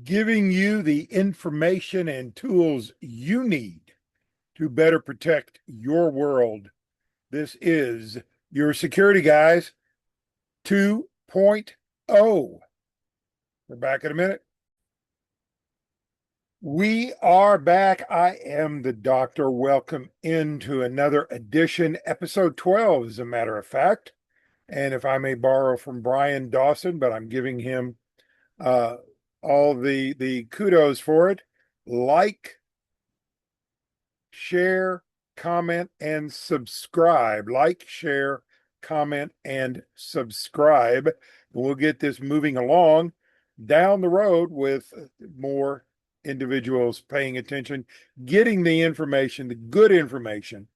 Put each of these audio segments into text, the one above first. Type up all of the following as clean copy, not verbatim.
giving you the information and tools you need to better protect your world. This is your Security Guys 2.0. We're back in a minute. We are back. I am the doctor. Welcome into another edition, episode 12, as a matter of fact. And if I may borrow from Brian Dawson, but I'm giving him uh, all the kudos for it. Like, share, comment, and subscribe. Like, share, comment, and subscribe. We'll get this moving along down the road with more individuals paying attention, getting the information, the good information.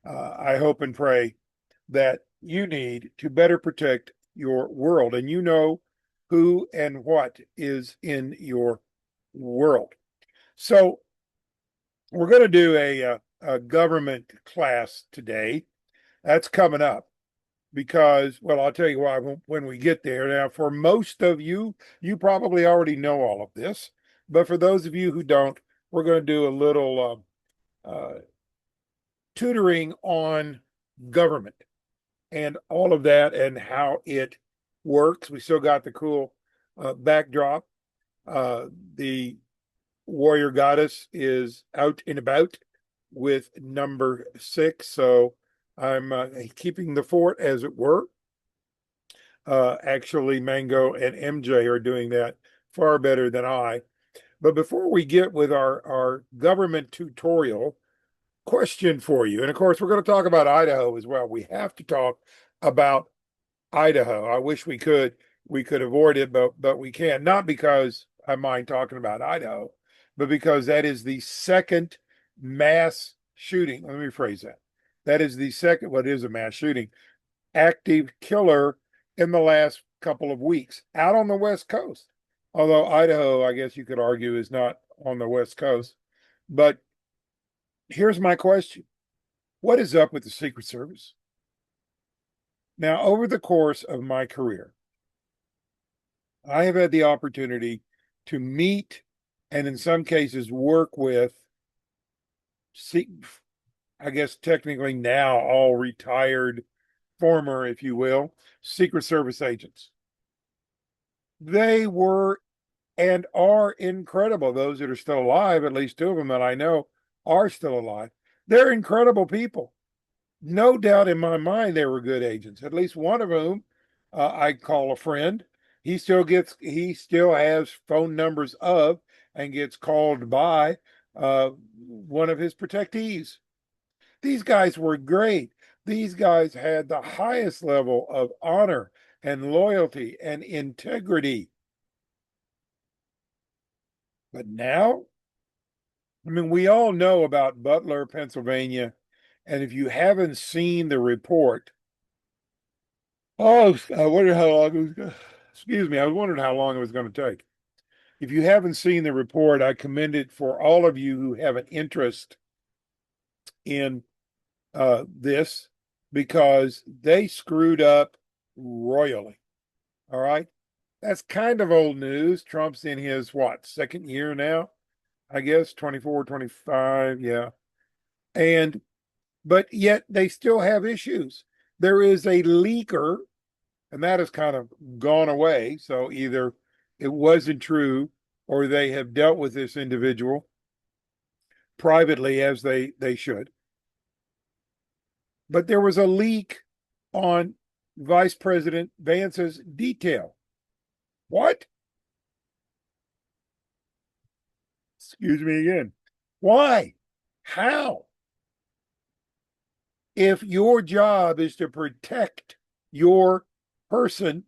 I hope and pray that you need to better protect your world, and you know who and what is in your world. So we're going to do a government class today. That's coming up because, well, I'll tell you why when we get there. Now, for most of you, you probably already know all of this, but for those of you who don't, we're going to do a little tutoring on government and all of that and how it works. We still got the cool backdrop. The warrior goddess is out and about with number 6. So I'm keeping the fort, as it were. Actually, Mango and MJ are doing that far better than I. But before we get with our government tutorial, question for you. And of course, we're going to talk about Idaho as well. We have to talk about Idaho. I wish we could avoid it, but we can't. Not because I mind talking about Idaho, but because that is the second mass shooting. Let me rephrase that. That is the second, what is a mass shooting, active killer in the last couple of weeks out on the West Coast. Although Idaho, I guess you could argue, is not on the West Coast. But here's my question. What is up with the Secret Service? Now, over the course of my career, I have had the opportunity to meet and in some cases work with, I guess technically now all retired, former, if you will, Secret Service agents. They were and are incredible. Those that are still alive, at least 2 of them that I know, are still alive. They're incredible people. No doubt in my mind they were good agents. At least one of whom I call a friend. He still has phone numbers of and gets called by one of his protectees. These guys were great. These guys had the highest level of honor and loyalty and integrity. But now, I mean, we all know about Butler, Pennsylvania. And if you haven't seen the report, oh, I wonder how long it was. Excuse me, I was wondering how long it was going to take. If you haven't seen the report, I commend it for all of you who have an interest in this because they screwed up royally. All right. That's kind of old news. Trump's in his what, second year now, I guess, 24, 25. Yeah. And, but yet they still have issues. There is a leaker, and that has kind of gone away. So either it wasn't true or they have dealt with this individual privately as they should. But there was a leak on Vice President Vance's detail. What? Excuse me again. Why? How? If your job is to protect your person,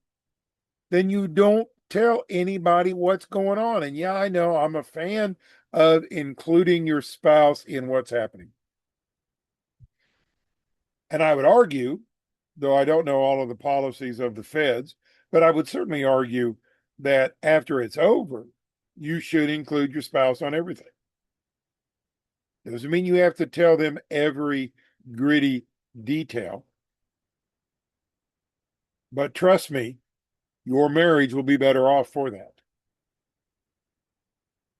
then you don't tell anybody what's going on. And yeah, I know I'm a fan of including your spouse in what's happening. And I would argue, though I don't know all of the policies of the feds, but I would certainly argue that after it's over, you should include your spouse on everything. Doesn't mean you have to tell them every gritty detail. But trust me, your marriage will be better off for that.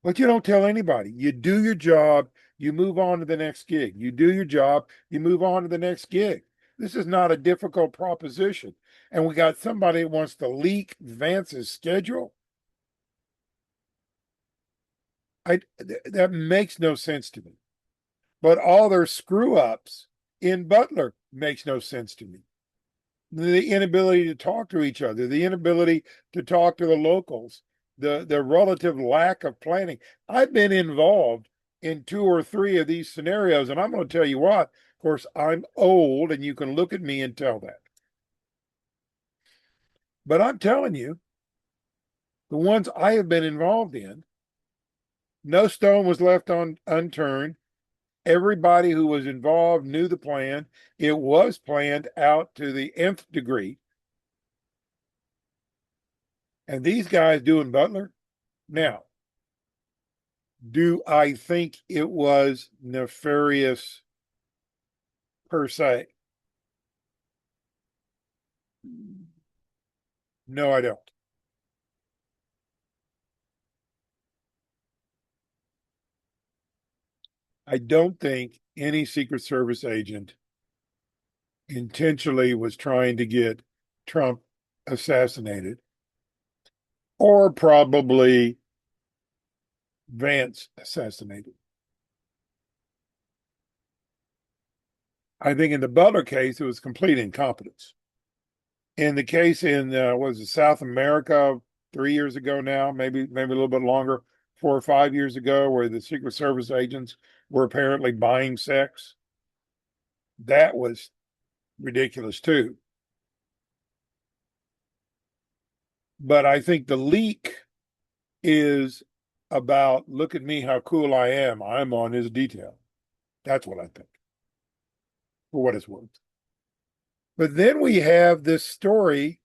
But you don't tell anybody. You do your job, you move on to the next gig. You do your job, you move on to the next gig. This is not a difficult proposition. And we got somebody that wants to leak Vance's schedule. That makes no sense to me. But all their screw ups in Butler makes no sense to me. The inability to talk to each other, the inability to talk to the locals, the relative lack of planning. I've been involved in two or three of these scenarios, and I'm going to tell you what, of course, I'm old and you can look at me and tell that. But I'm telling you, the ones I have been involved in, no stone was left unturned. Everybody who was involved knew the plan. It was planned out to the nth degree. And these guys doing Butler, now, do I think it was nefarious per se? No, I don't. I don't think any Secret Service agent intentionally was trying to get Trump assassinated, or probably Vance assassinated. I think in the Butler case, it was complete incompetence. In the case in was it South America 3 years ago now, maybe a little bit longer, 4 or 5 years ago, where the Secret Service agents were apparently buying sex. That was ridiculous too. But I think the leak is about look at me, how cool I am. I'm on his detail. That's what I think, for what it's worth. But then we have this story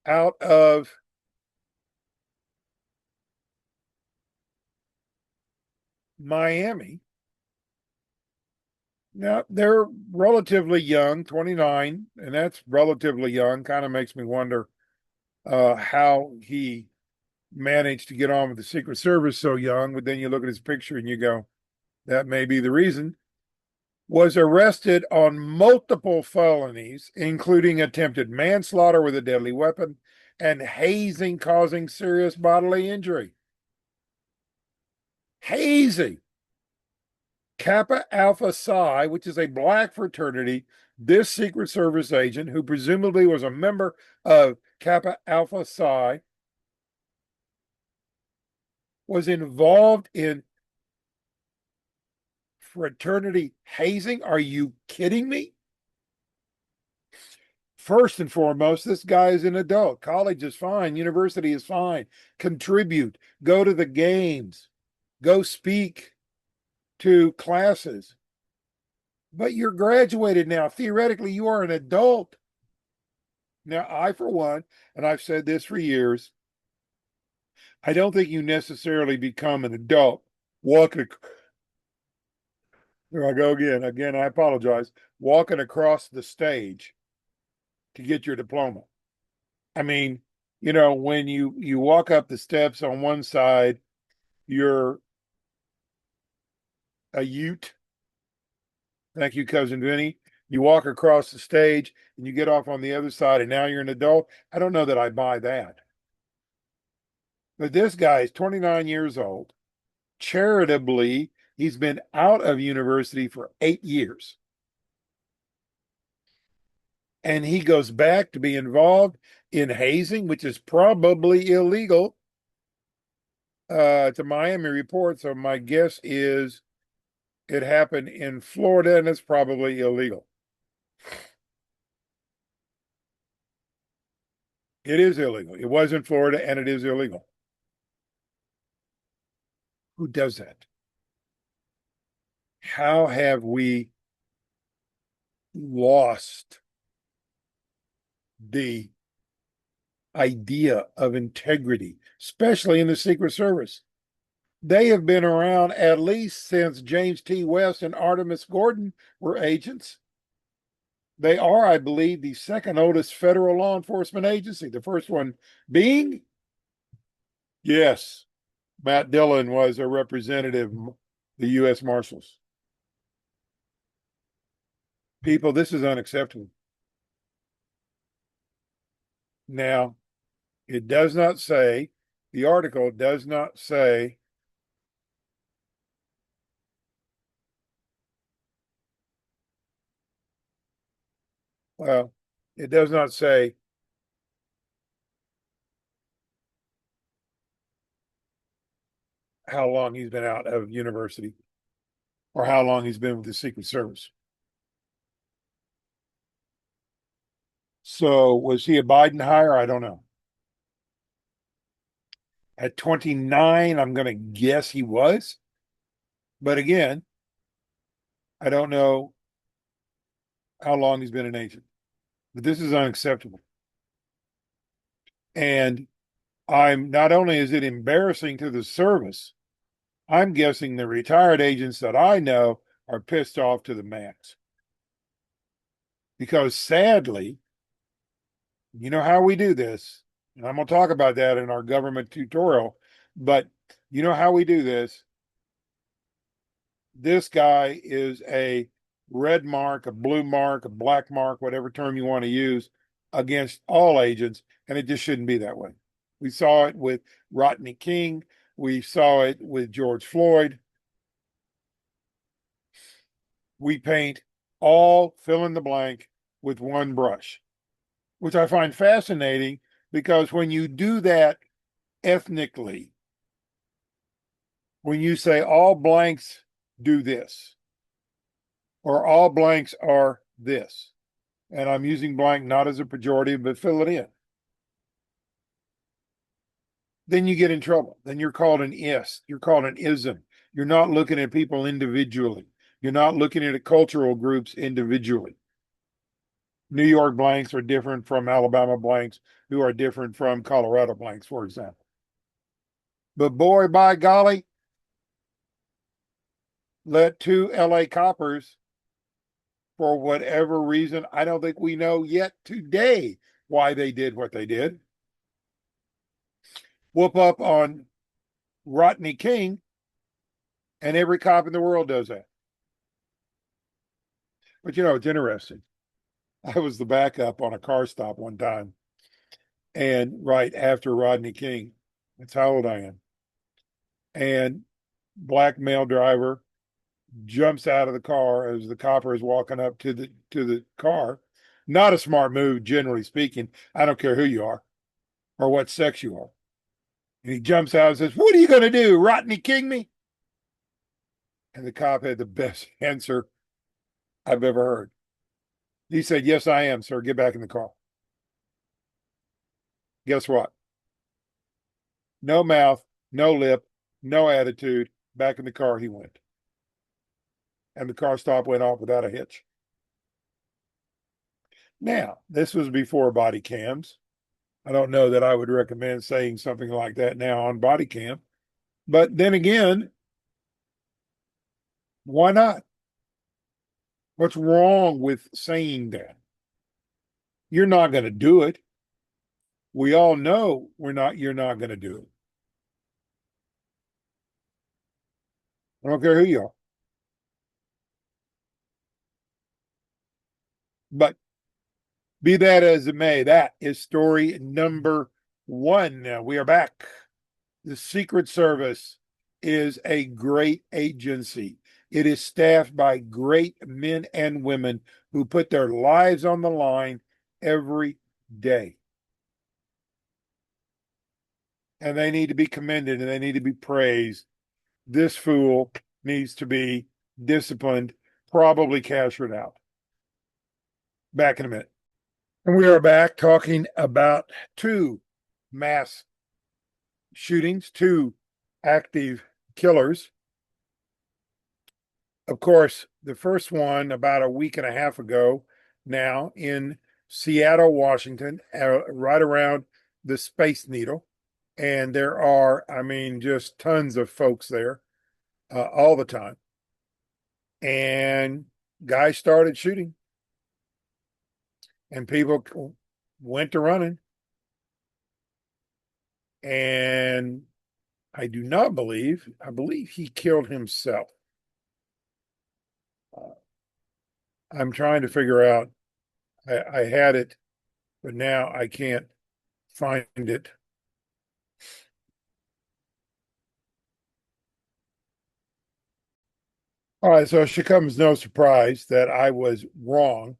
out of Miami. Now, they're relatively young, 29, and that's relatively young. Kind of makes me wonder how he managed to get on with the Secret Service so young. But then you look at his picture and you go, that may be the reason. Was arrested on multiple felonies, including attempted manslaughter with a deadly weapon and hazing causing serious bodily injury. Hazing. Kappa Alpha Psi, which is a black fraternity, this Secret Service agent, who presumably was a member of Kappa Alpha Psi, was involved in fraternity hazing. Are you kidding me? First and foremost, this guy is an adult. College is fine. University is fine. Contribute. Go to the games. Go speak to classes. But you're graduated now. Theoretically, you are an adult. Now, I, for one, and I've said this for years, I don't think you necessarily become an adult walking. Here I go again. Again, I apologize. Walking across the stage to get your diploma. I mean, when you walk up the steps on one side, you're a Ute. Thank you, cousin Vinny. You walk across the stage and you get off on the other side, and now you're an adult. I don't know that I buy that. But this guy is 29 years old. Charitably, he's been out of university for 8 years. And he goes back to be involved in hazing, which is probably illegal. It's a Miami report, so my guess is it happened in Florida and it's probably illegal. It is illegal. It was in Florida and it is illegal. Who does that? How have we lost the idea of integrity, especially in the Secret Service? They have been around at least since James T. West and Artemis Gordon were agents. They are, I believe, the second oldest federal law enforcement agency. The first one being, yes, Matt Dillon was a representative of the U.S. Marshals. People, this is unacceptable. Now, it does not say, the article does not say well, it does not say how long he's been out of university or how long he's been with the Secret Service. So was he a Biden hire? I don't know. At 29, I'm going to guess he was. But again, I don't know how long he's been an agent. But this is unacceptable. And I'm not only is it embarrassing to the service, I'm guessing the retired agents that I know are pissed off to the max. Because sadly, you know how we do this, and I'm going to talk about that in our government tutorial, but you know how we do this. This guy is a red mark, a blue mark, a black mark, whatever term you want to use, against all agents, and it just shouldn't be that way. We saw it with Rodney King. We saw it with George Floyd. We paint all fill in the blank with one brush, which I find fascinating because when you do that ethnically, when you say all blanks do this, or all blanks are this, and I'm using blank not as a pejorative, but fill it in, then you get in trouble. Then you're called an is, you're called an ism. You're not looking at people individually. You're not looking at cultural groups individually. New York blanks are different from Alabama blanks, who are different from Colorado blanks, for example. But boy, by golly, let two LA coppers, for whatever reason, I don't think we know yet today why they did what they did, whoop up on Rodney King, and every cop in the world does that. But you know, it's interesting. I was the backup on a car stop one time, and right after Rodney King, that's how old I am. And black male driver jumps out of the car as the copper is walking up to the car. Not a smart move, generally speaking. I don't care who you are or what sex you are. And he jumps out and says, "What are you going to do? Rodney King me?" And the cop had the best answer I've ever heard. He said, "Yes, I am, sir. Get back in the car." Guess what? No mouth, no lip, no attitude. Back in the car he went. And the car stop went off without a hitch. Now, this was before body cams. I don't know that I would recommend saying something like that now on body cam. But then again, why not? What's wrong with saying that? You're not going to do it. We all know you're not going to do it. I don't care who you are. But be that as it may, that is story number one. Now we are back. The Secret Service is a great agency. It is staffed by great men and women who put their lives on the line every day. And they need to be commended and they need to be praised. This fool needs to be disciplined, probably cashed out. Back in a minute. And we are back talking about two mass shootings, two active killers. Of course, the first one about a week and a half ago now in Seattle, Washington, right around the Space Needle. And there are, I mean, just tons of folks there all the time. And guys started shooting, and people went to running. And I do not believe, I believe he killed himself. Uh, I'm trying to figure out, I had it, but now I can't find it. All right, so it should come as no surprise that I was wrong.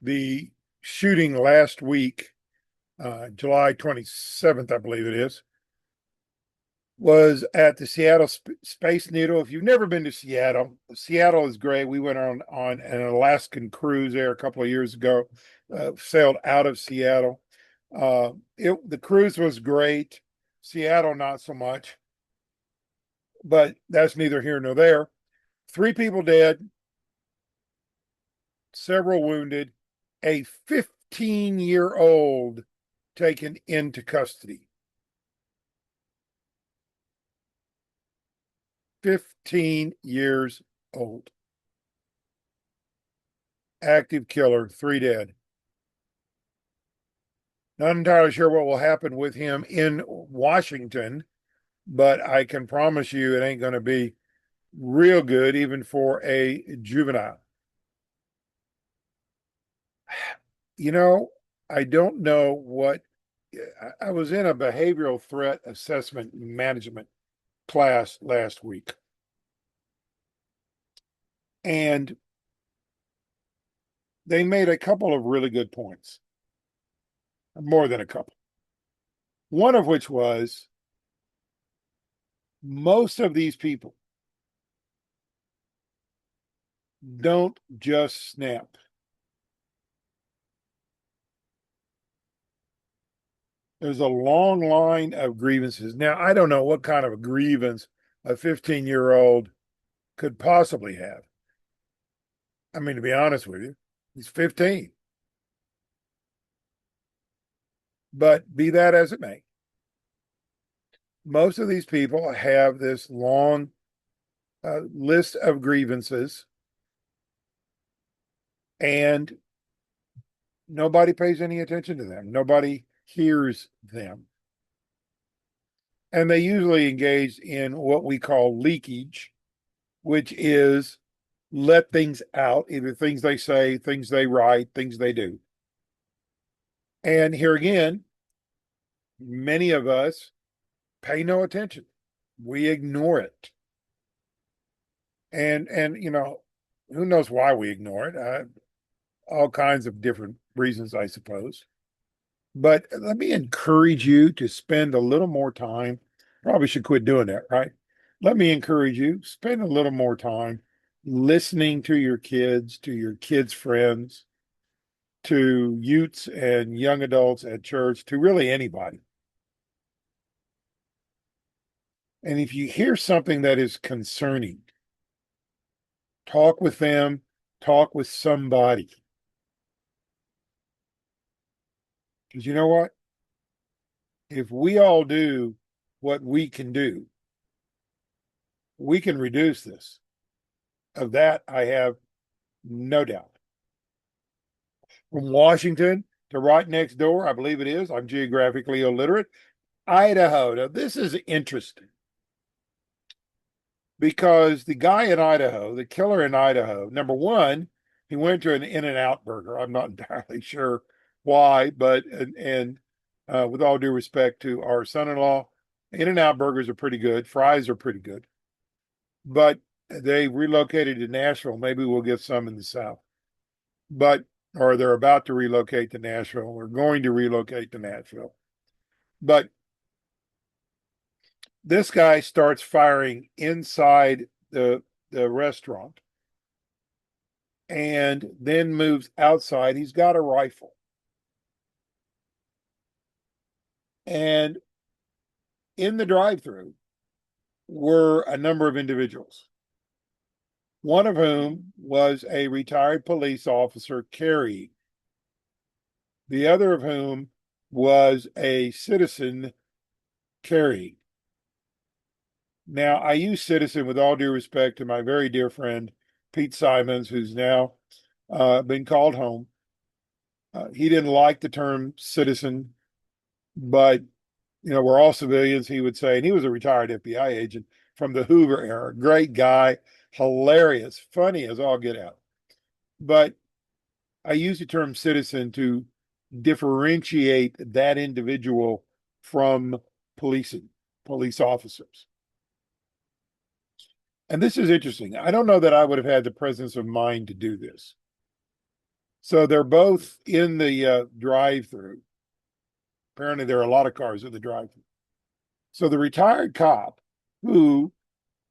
The shooting last week, July 27th, I believe it is, was at the Seattle Space Needle. If you've never been to Seattle, Seattle is great. We went on an Alaskan cruise there a couple of years ago, sailed out of Seattle. The cruise was great. Seattle, not so much, but that's neither here nor there. Three people dead, several wounded, a 15-year-old taken into custody. 15 years old. Active killer, three dead. Not entirely sure what will happen with him in Washington, but I can promise you it ain't going to be real good, even for a juvenile. You know, I don't know what I was in a behavioral threat assessment management class last week, and they made a couple of really good points, more than a couple. One of which was most of these people don't just snap. There's a long line of grievances. Now, I don't know what kind of a grievance a 15-year-old could possibly have. I mean, to be honest with you, he's 15. But be that as it may, most of these people have this long list of grievances, and nobody pays any attention to them. Nobody hears them. And they usually engage in what we call leakage, which is let things out, either things they say, things they write, things they do. And here again, many of us pay no attention. We ignore it. And you know, who knows why we ignore it? All kinds of different reasons, I suppose. But let me encourage you to spend a little more time. Probably should quit doing that, right? Let me encourage you, spend a little more time listening to your kids' friends, to youths and young adults at church, to really anybody. And if you hear something that is concerning, talk with them, talk with somebody. Because you know what? If we all do what we can do, we can reduce this. Of that, I have no doubt. From Washington to right next door, I believe it is, I'm geographically illiterate, Idaho. Now, this is interesting because the guy in Idaho, the killer in Idaho, number one, he went to an In-N-Out burger. I'm not entirely sure why, but with all due respect to our son-in-law, In-N-Out burgers are pretty good. Fries are pretty good, but they relocated to Nashville. Maybe we'll get some in the South, but or they're about to relocate to Nashville. We're going to relocate to Nashville, but this guy starts firing inside the restaurant and then moves outside. He's got a rifle. And in the drive-through were a number of individuals, one of whom was a retired police officer carrying, the other of whom was a citizen carrying. Now, I use citizen with all due respect to my very dear friend, Pete Simons, who's now been called home. He didn't like the term citizen, but we're all civilians, he would say. And he was a retired FBI agent from the Hoover era. Great guy, hilarious, funny as all get out. But I use the term citizen to differentiate that individual from police officers. And this is interesting. I don't know that I would have had the presence of mind to do this. So they're both in the drive-through. Apparently, there are a lot of cars at the drive-through. So the retired cop, who,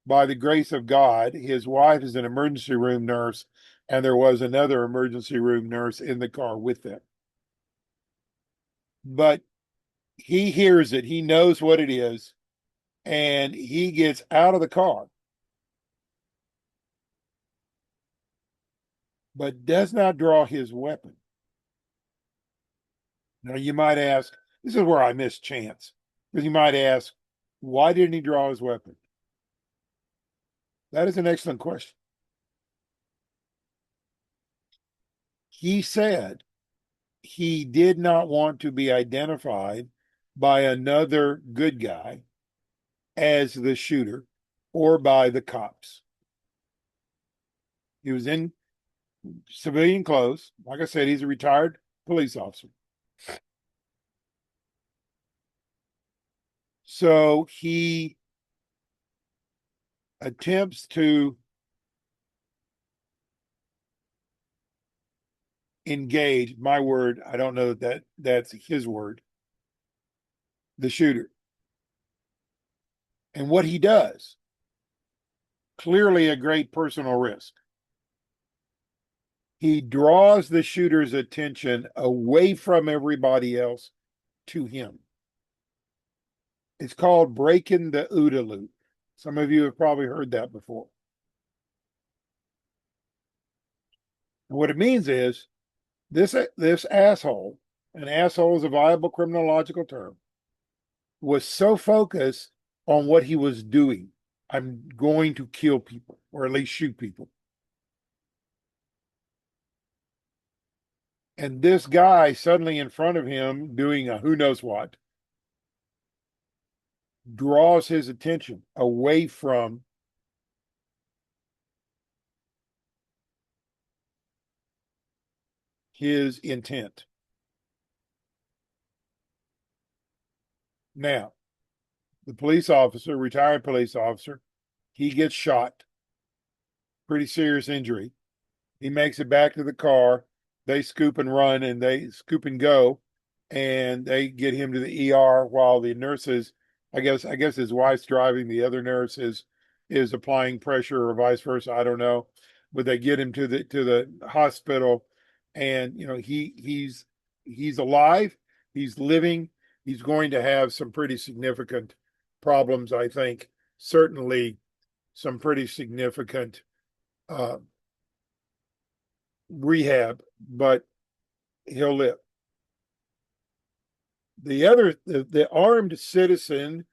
by the grace of God, his wife is an emergency room nurse, and there was another emergency room nurse in the car with them. But he hears it, he knows what it is, and he gets out of the car, but does not draw his weapon. Now, you might ask, this is where I miss Chance, because you might ask, why didn't he draw his weapon? That is an excellent question. He said he did not want to be identified by another good guy as the shooter or by the cops. He was in civilian clothes. Like I said, he's a retired police officer. So he attempts to engage, my word, I don't know that's his word, the shooter. And what he does, clearly a great personal risk. He draws the shooter's attention away from everybody else to him. It's called breaking the OODA loop. Some of you have probably heard that before. And what it means is this asshole, an asshole is a viable criminological term, was so focused on what he was doing. I'm going to kill people, or at least shoot people. And this guy suddenly in front of him doing a who knows what draws his attention away from his intent. Now, the police officer, retired police officer, he gets shot, pretty serious injury. He makes it back to the car. They scoop and run and they scoop and go, and they get him to the ER while the nurses, I guess his wife's driving, the other nurse is applying pressure or vice versa. I don't know. But they get him to the hospital, and he's alive, he's living, he's going to have some pretty significant problems, I think. Certainly some pretty significant uh, rehab, but he'll live. The armed citizen,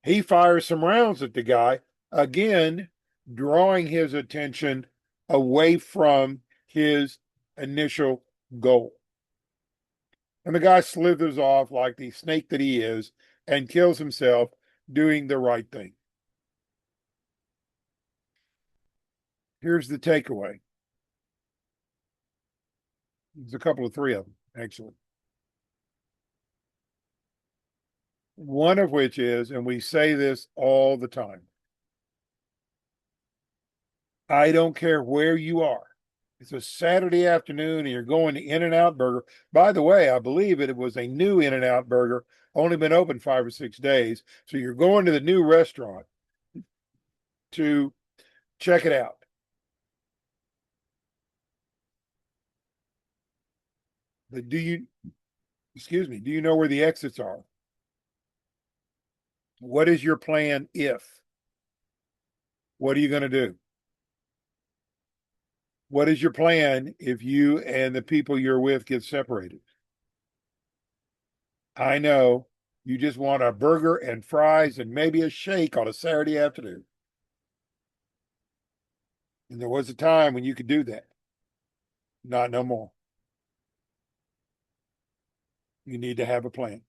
he fires some rounds at the guy, again, drawing his attention away from his initial goal. And the guy slithers off like the snake that he is and kills himself doing the right thing. Here's the takeaway. There's a couple of three of them, actually. One of which is, and we say this all the time, I don't care where you are. It's a Saturday afternoon and you're going to In-N-Out Burger. By the way, I believe it was a new In-N-Out Burger, only been open 5 or 6 days. So you're going to the new restaurant to check it out. But do you know where the exits are? What is your plan if? What are you going to do? What is your plan if you and the people you're with get separated? I know you just want a burger and fries and maybe a shake on a Saturday afternoon. And there was a time when you could do that. Not no more. You need to have a plan.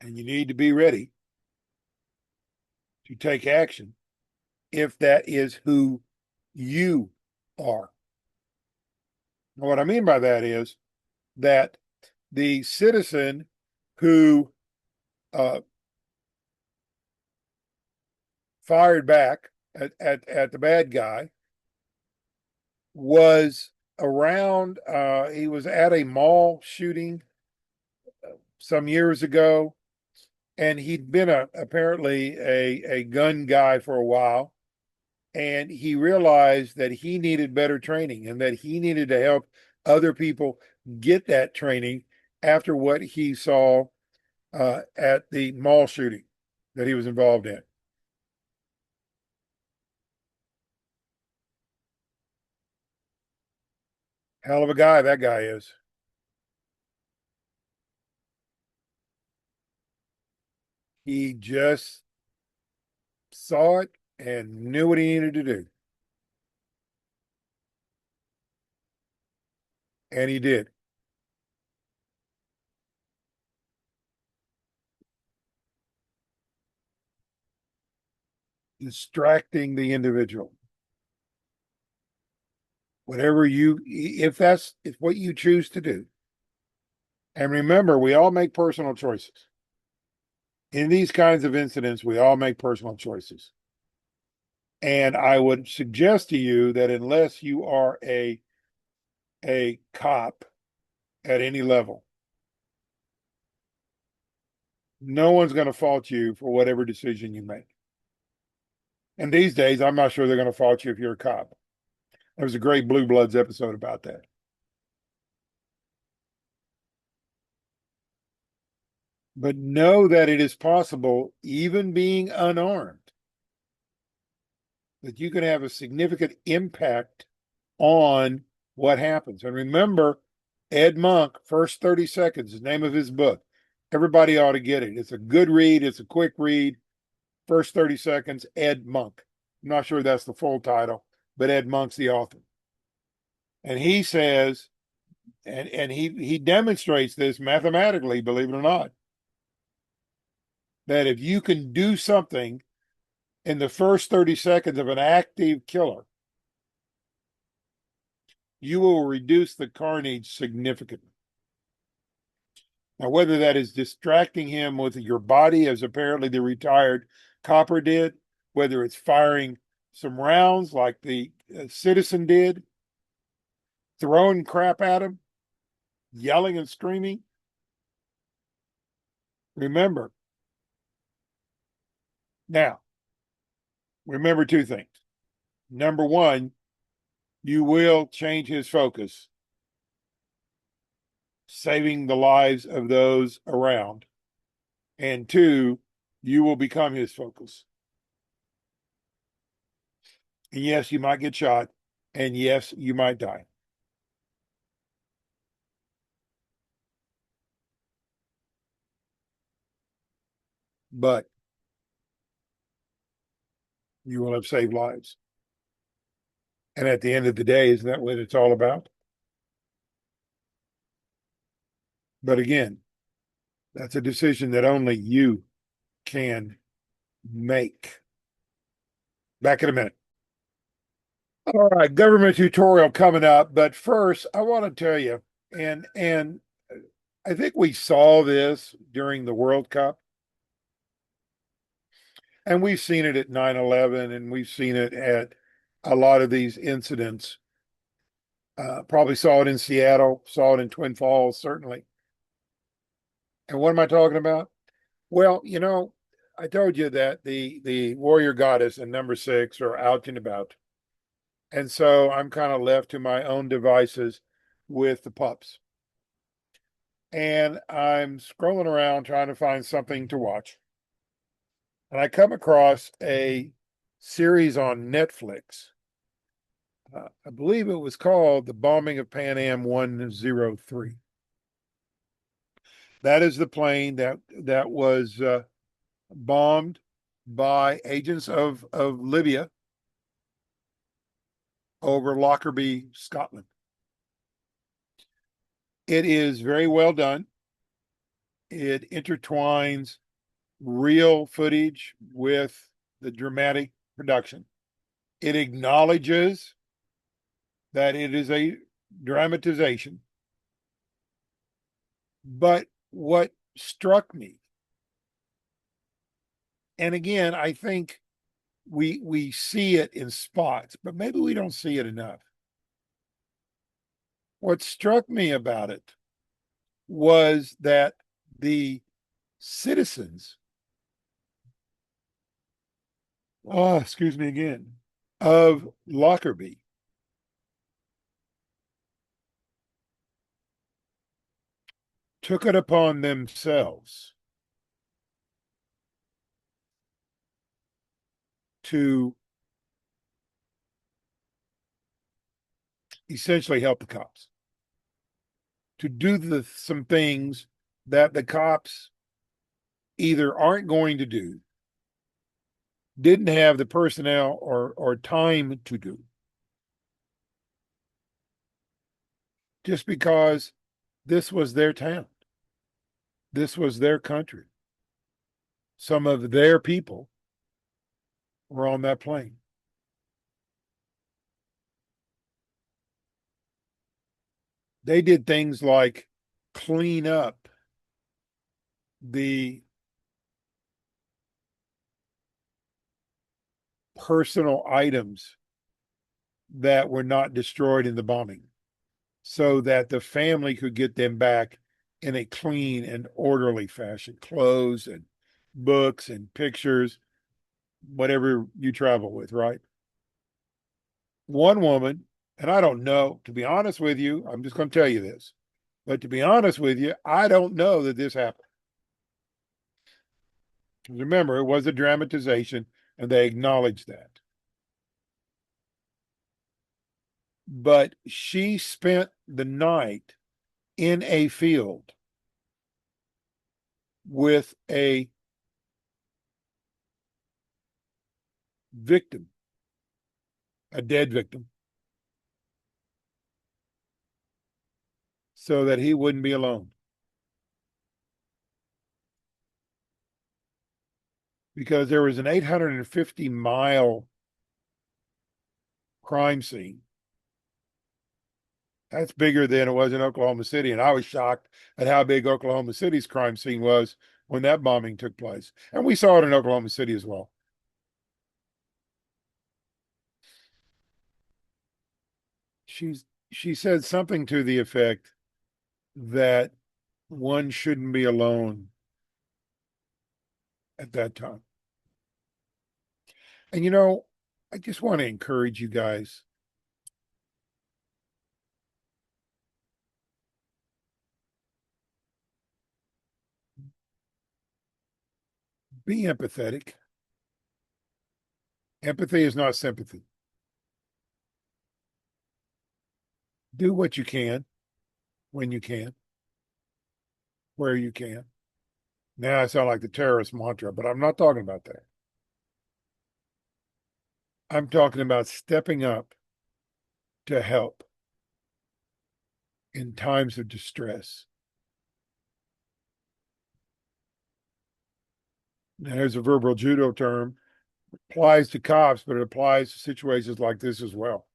And you need to be ready to take action if that is who you are. Now, what I mean by that is that the citizen who uh, fired back at the bad guy was around, he was at a mall shooting some years ago, and he'd been apparently a gun guy for a while. And he realized that he needed better training and that he needed to help other people get that training after what he saw at the mall shooting that he was involved in. Hell of a guy that guy is. He just saw it and knew what he needed to do. And he did. Distracting the individual. Whatever you, if what you choose to do. And remember, we all make personal choices. In these kinds of incidents, we all make personal choices. And I would suggest to you that unless you are a cop at any level, no one's going to fault you for whatever decision you make. And these days, I'm not sure they're going to fault you if you're a cop. There was a great Blue Bloods episode about that. But know that it is possible, even being unarmed, that you can have a significant impact on what happens. And remember, Ed Monk, First 30 Seconds, is the name of his book. Everybody ought to get it. It's a good read. It's a quick read. First 30 Seconds, Ed Monk. I'm not sure that's the full title, but Ed Monk's the author. And he says, and he demonstrates this mathematically, believe it or not, that if you can do something in the first 30 seconds of an active killer, you will reduce the carnage significantly. Now, whether that is distracting him with your body, as apparently the retired copper did, whether it's firing some rounds like the citizen did, throwing crap at him, yelling and screaming, remember, now, remember two things. Number one, you will change his focus, saving the lives of those around. And two, you will become his focus. And yes, you might get shot. And yes, you might die. But you will have saved lives. And at the end of the day, isn't that what it's all about? But again, that's a decision that only you can make. Back in a minute. All right, government tutorial coming up. But first, I want to tell you, and I think we saw this during the World Cup, and we've seen it at 9/11, and we've seen it at a lot of these incidents. Probably saw it in Seattle, saw it in Twin Falls, certainly. And what am I talking about? Well, I told you that the warrior goddess and number six are out and about. And so I'm kind of left to my own devices with the pups. And I'm scrolling around trying to find something to watch. And I come across a series on Netflix. I believe it was called The Bombing of Pan Am 103. That is the plane that was bombed by agents of Libya over Lockerbie, Scotland. It is very well done. It intertwines real footage with the dramatic production. It acknowledges that it is a dramatization. But what struck me, and again, I think we see it in spots, but maybe we don't see it enough. What struck me about it was that the citizens, excuse me again, of Lockerbie took it upon themselves to essentially help the cops, to do some things that the cops either aren't going to do, didn't have the personnel or time to do, just because this was their town. This was their country. Some of their people were on that plane. They did things like clean up the personal items that were not destroyed in the bombing so that the family could get them back in a clean and orderly fashion. Clothes and books and pictures, whatever you travel with, right? One woman, and I don't know, to be honest with you, I'm just going to tell you this, but to be honest with you, I don't know that this happened. Remember, it was a dramatization, and they acknowledged that. But she spent the night in a field with a victim, a dead victim, so that he wouldn't be alone. Because there was an 850-mile crime scene. That's bigger than it was in Oklahoma City. And I was shocked at how big Oklahoma City's crime scene was when that bombing took place. And we saw it in Oklahoma City as well. She said something to the effect that one shouldn't be alone at that time. And I just want to encourage you guys. Be empathetic. Empathy is not sympathy. Do what you can when you can, where you can. Now I sound like the terrorist mantra, but I'm not talking about that. I'm talking about stepping up to help in times of distress. Now, there's a verbal judo term, applies to cops, but it applies to situations like this as well.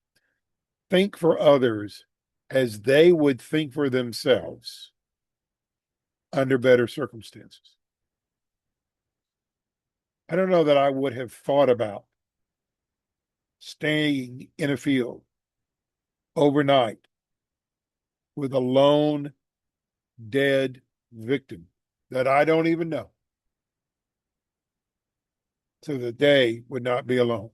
Think for others as they would think for themselves under better circumstances. I don't know that I would have thought about staying in a field overnight with a lone dead victim that I don't even know, so that they would not be alone.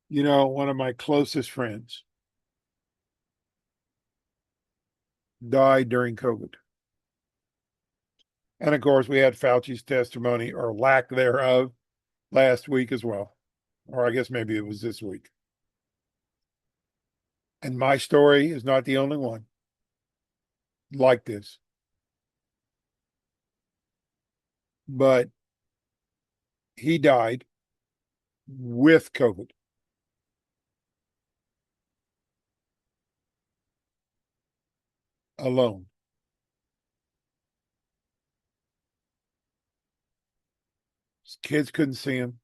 One of my closest friends died during COVID. And of course, we had Fauci's testimony or lack thereof last week as well. Or I guess maybe it was this week. And my story is not the only one like this. But he died with COVID. alone. His kids couldn't see him.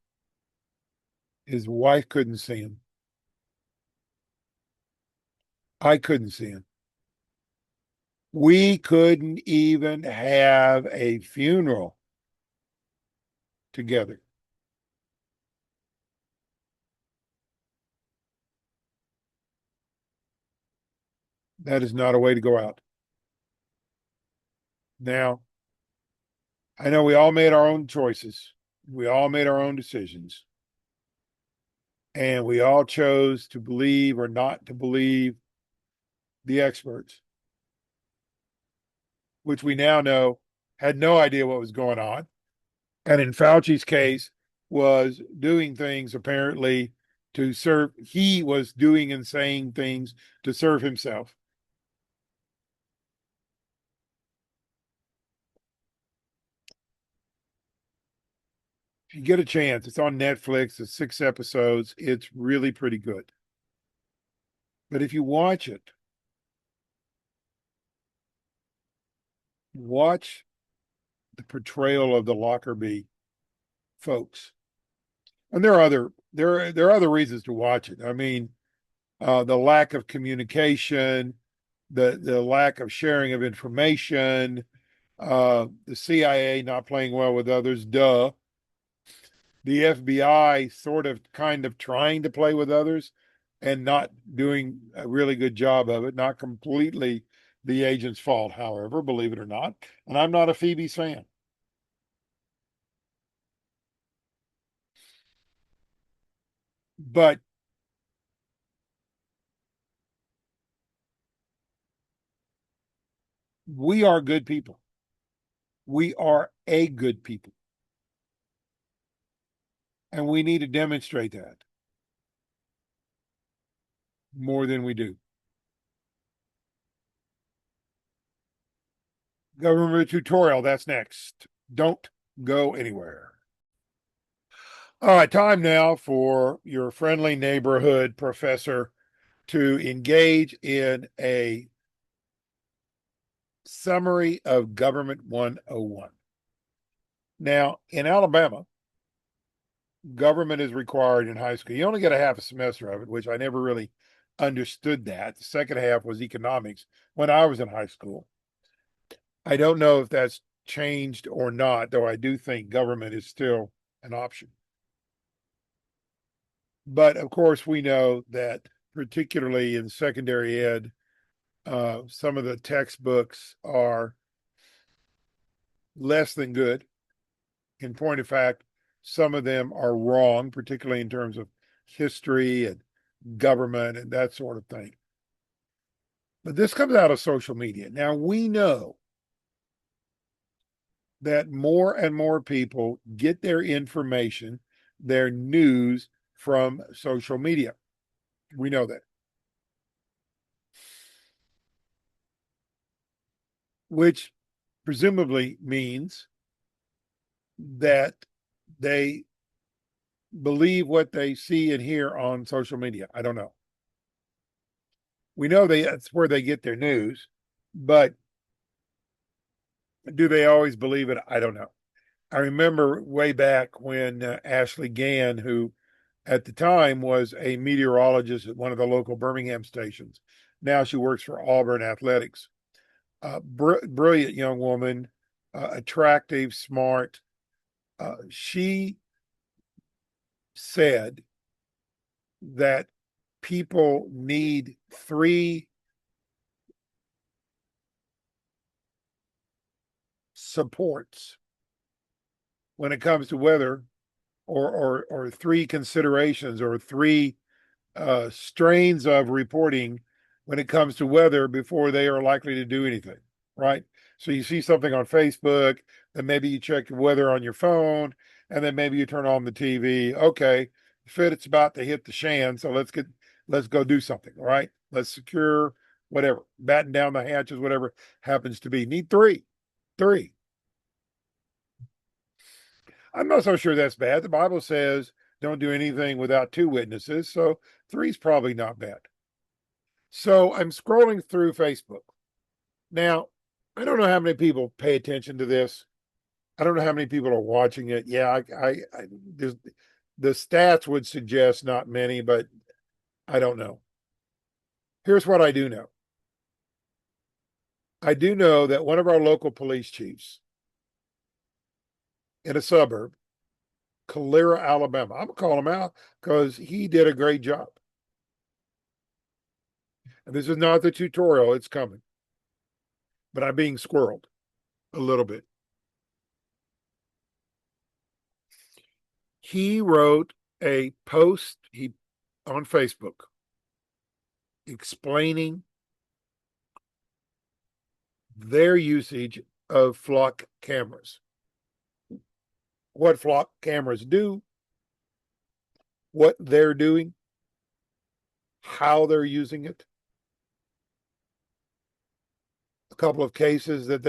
His wife couldn't see him. I couldn't see him. We couldn't even have a funeral together. That is not a way to go out. Now, I know we all made our own choices. We all made our own decisions. And we all chose to believe or not to believe the experts, which we now know had no idea what was going on. And in Fauci's case, was doing things apparently to serve, he was doing and saying things to serve himself. If you get a chance, it's on Netflix, it's 6 episodes. It's really pretty good. But if you watch it, watch the portrayal of the Lockerbie folks. And there are other reasons to watch it. I mean, the lack of communication, the lack of sharing of information, the CIA not playing well with others, duh. The FBI sort of kind of trying to play with others and not doing a really good job of it, not completely the agent's fault, however, believe it or not. And I'm not a Phoebe's fan. But we are good people. We are a good people. And we need to demonstrate that more than we do. Government tutorial, that's next. Don't go anywhere. All right, time now for your friendly neighborhood professor to engage in a summary of Government 101. Now, in Alabama, government is required in high school. You only get a half a semester of it, which I never really understood that. The second half was economics when I was in high school. I don't know if that's changed or not, though I do think government is still an option. But of course, we know that particularly in secondary ed, some of the textbooks are less than good. In point of fact, some of them are wrong, particularly in terms of history and government and that sort of thing. But this comes out of social media. Now, we know that more and more people get their information, their news from social media. We know that. Which presumably means that they believe what they see and hear on social media. I don't know. We know that's where they get their news, but do they always believe it? I don't know. I remember way back when Ashley Gann, who at the time was a meteorologist at one of the local Birmingham stations, now she works for Auburn Athletics. Brilliant young woman, attractive, smart. She said that people need three supports when it comes to weather, or three considerations or three strains of reporting when it comes to weather before they are likely to do anything, right? So you see something on Facebook, then maybe you check the weather on your phone, and then maybe you turn on the TV. Okay, it's about to hit the shan, so let's go do something, all right? Let's secure whatever, batten down the hatches, whatever happens to be. Need three. I'm not so sure that's bad. The Bible says don't do anything without two witnesses, so three's probably not bad. So I'm scrolling through Facebook Now, I don't know how many people pay attention to this. I don't know how many people are watching it. Yeah, the stats would suggest not many, but I don't know. Here's what I do know. I do know that one of our local police chiefs in a suburb, Calera, Alabama, I'm gonna call him out because he did a great job. And this is not the tutorial, it's coming. But I'm being squirreled a little bit. He wrote a post on Facebook explaining their usage of flock cameras, what flock cameras do, what they're doing, how they're using it. A couple of cases that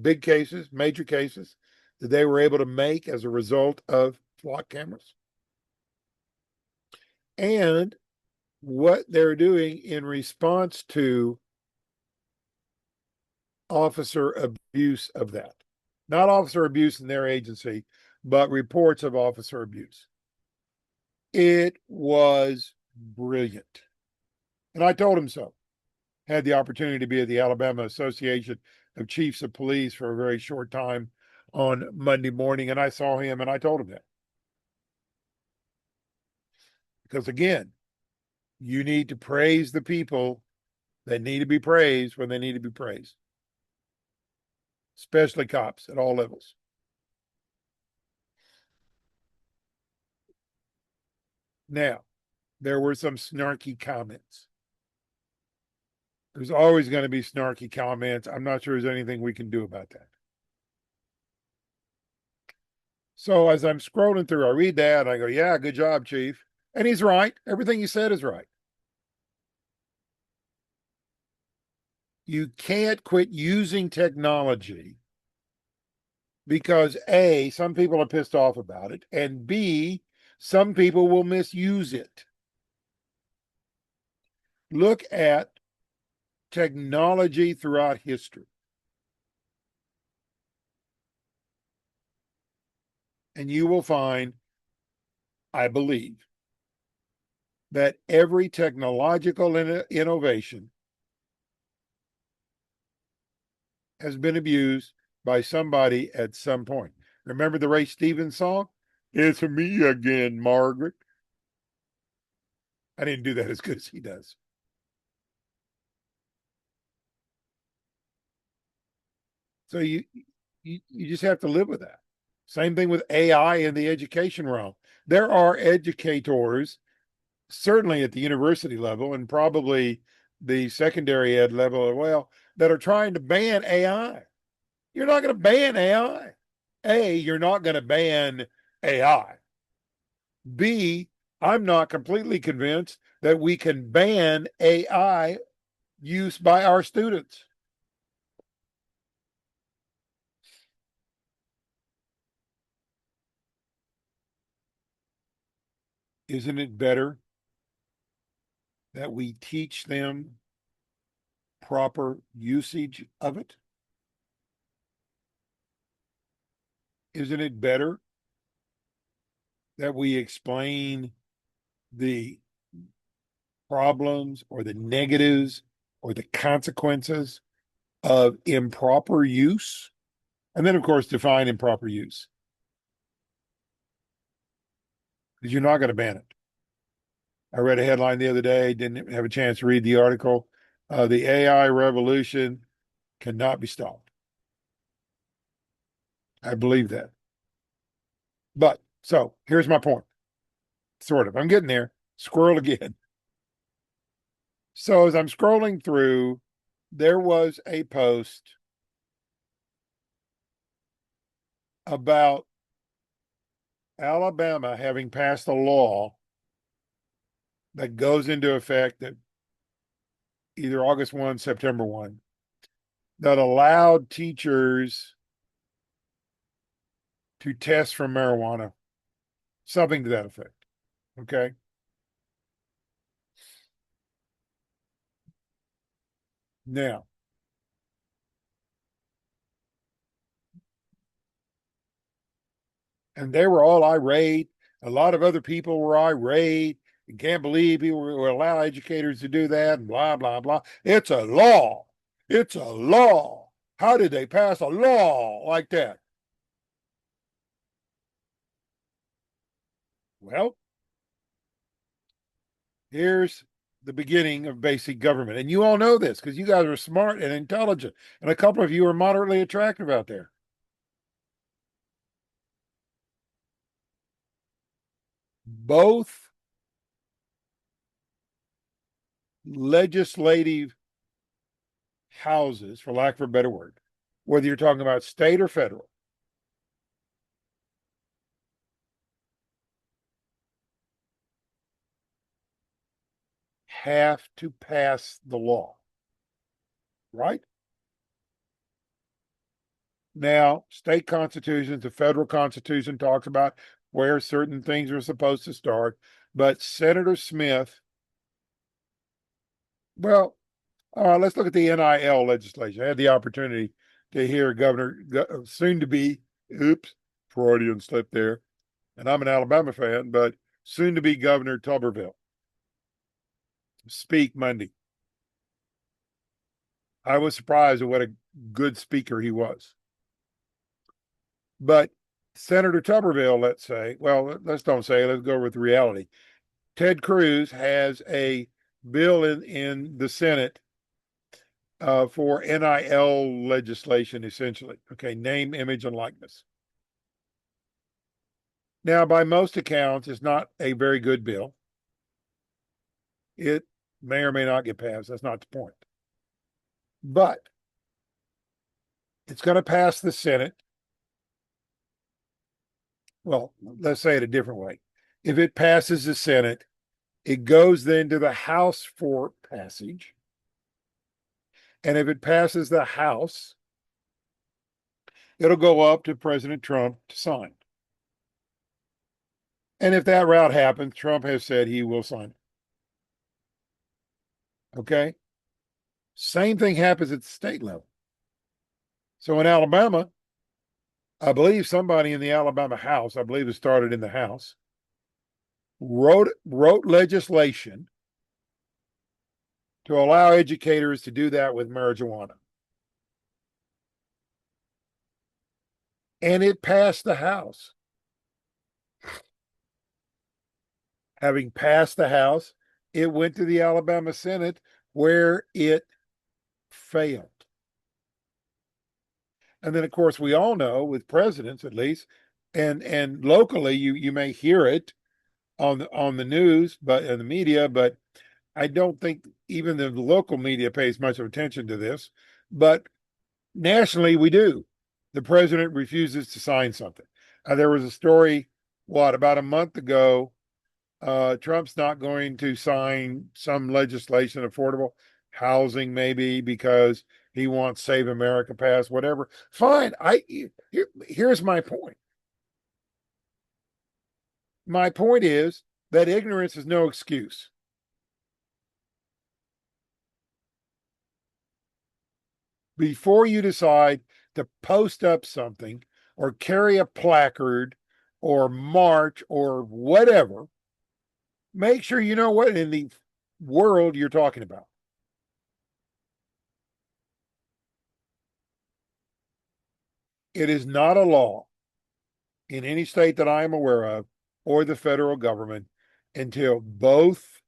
big cases, major cases that they were able to make as a result of flock cameras. And what they're doing in response to officer abuse of that. Not officer abuse in their agency, but reports of officer abuse. It was brilliant. And I told him so. Had the opportunity to be at the Alabama Association of Chiefs of Police for a very short time on Monday morning, and I saw him and I told him that. Because again, you need to praise the people that need to be praised when they need to be praised, especially cops at all levels. Now, there were some snarky comments. There's always going to be snarky comments. I'm not sure there's anything we can do about that. So as I'm scrolling through, I read that. I go, yeah, good job, Chief. And he's right. Everything he said is right. You can't quit using technology because A, some people are pissed off about it, and B, some people will misuse it. Look at technology throughout history. And you will find, I believe, that every technological innovation has been abused by somebody at some point. Remember the Ray Stevens song? It's me again, Margaret. I didn't do that as good as he does. So you just have to live with that. Same thing with AI in the education realm. There are educators, certainly at the university level and probably the secondary ed level as well, that are trying to ban AI. You're not going to ban AI. A, you're not going to ban AI. B, I'm not completely convinced that we can ban AI use by our students. Isn't it better that we teach them proper usage of it? Isn't it better that we explain the problems or the negatives or the consequences of improper use? And then, of course, define improper use because you're not going to ban it. I read a headline the other day, didn't have a chance to read the article. The AI revolution cannot be stopped. I believe that. But so here's my point. Sort of. I'm getting there. Squirrel again. So as I'm scrolling through, there was a post about Alabama having passed a law that goes into effect at either August 1, September 1, that allowed teachers to test for marijuana, something to that effect. Okay. Now, and they were all irate. A lot of other people were irate. You can't believe people will allow educators to do that and blah, blah, blah. It's a law. It's a law. How did they pass a law like that? Well, here's the beginning of basic government. And you all know this because you guys are smart and intelligent. And a couple of you are moderately attractive out there. Both legislative houses, for lack of a better word, whether you're talking about state or federal, have to pass the law, right? Now, state constitutions, the federal constitution talks about where certain things are supposed to start, but Senator Smith, well, let's look at the NIL legislation. I had the opportunity to hear soon to be, oops, Freudian slip there, and I'm an Alabama fan, but soon to be Governor Tuberville speak Monday. I was surprised at what a good speaker he was. But Senator Tuberville, let's say, well, let's don't say, let's go with reality. Ted Cruz has a bill in the Senate for NIL legislation, essentially. Okay, name, image, and likeness. Now, by most accounts, it's not a very good bill. It may or may not get passed. That's not the point. But it's going to pass the Senate. Well, let's say it a different way. If it passes the Senate, it goes then to the House for passage. And if it passes the House, it'll go up to President Trump to sign. And if that route happens, Trump has said he will sign it. Okay. Same thing happens at the state level. So in Alabama, I believe somebody in the Alabama House, I believe it started in the House, wrote legislation to allow educators to do that with marijuana. And it passed the House. Having passed the House, it went to the Alabama Senate where it failed. And then, of course, we all know with presidents, at least, and locally, you may hear it on the news, but in the media, but I don't think even the local media pays much of attention to this. But nationally, we do. The president refuses to sign something. There was a story, about a month ago. Trump's not going to sign some legislation, affordable housing, maybe because he wants Save America Pass, whatever. Fine. Here's my point. My point is that ignorance is no excuse. Before you decide to post up something or carry a placard or march or whatever, make sure you know what in the world you're talking about. It is not a law in any state that I am aware of or the federal government until both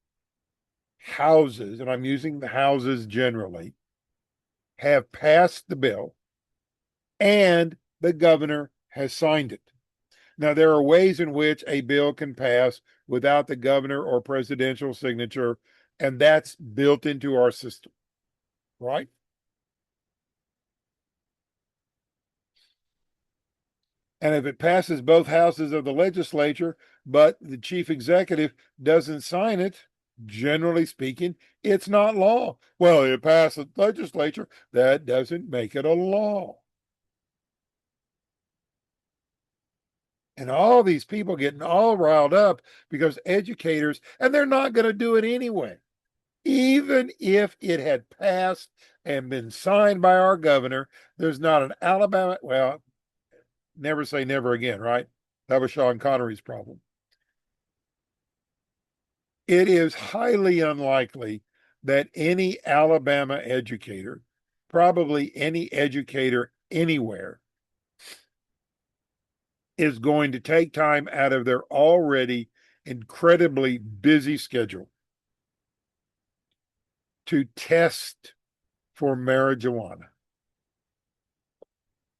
houses, and I'm using the houses generally, have passed the bill and the governor has signed it. Now, there are ways in which a bill can pass without the governor or presidential signature, and that's built into our system, right? And if it passes both houses of the legislature, but the chief executive doesn't sign it, generally speaking, it's not law. Well, it passed the legislature. That doesn't make it a law. And all these people getting all riled up because educators, and they're not going to do it anyway. Even if it had passed and been signed by our governor, there's not an Alabama, well, never say never again, right? That was Sean Connery's problem. It is highly unlikely that any Alabama educator, probably any educator anywhere, is going to take time out of their already incredibly busy schedule to test for marijuana.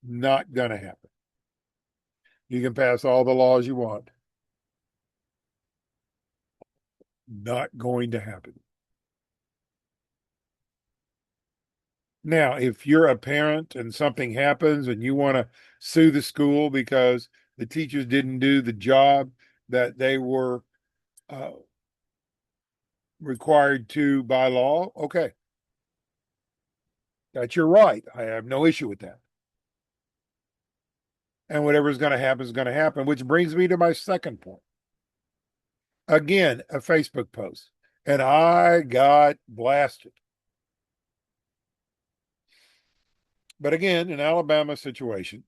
Not going to happen. You can pass all the laws you want. Not going to happen. Now, if you're a parent and something happens and you want to sue the school because the teachers didn't do the job that they were required to by law, okay. That's your right. I have no issue with that. And whatever's going to happen is going to happen, which brings me to my second point. Again, a Facebook post, and I got blasted. But again, an Alabama situation,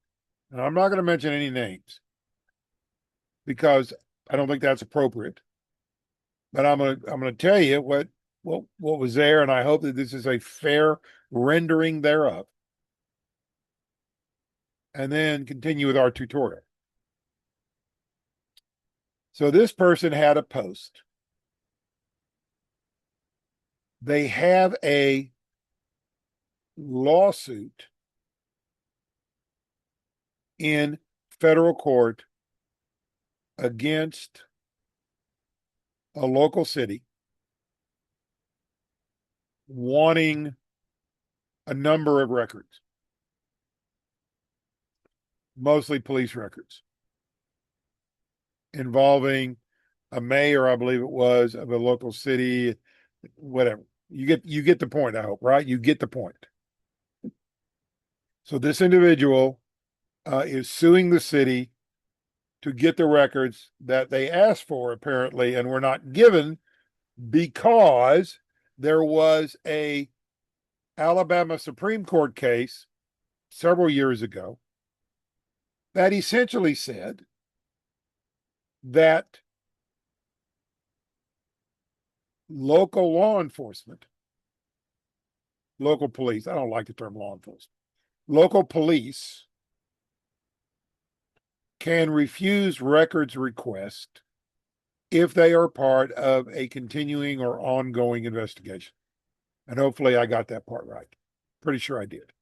and I'm not going to mention any names because I don't think that's appropriate. But I'm going to tell you what was there, and I hope that this is a fair rendering thereof, and then continue with our tutorial. So this person had a post. They have a lawsuit in federal court against a local city wanting a number of records, mostly police records, involving a mayor, I believe it was, of a local city, whatever. You get the point, I hope, right? You get the point. So this individual is suing the city to get the records that they asked for, apparently, and were not given because there was a Alabama Supreme Court case several years ago that essentially said that local law enforcement, local police, I don't like the term law enforcement, local police can refuse records request if they are part of a continuing or ongoing investigation. And hopefully I got that part right. Pretty sure I did.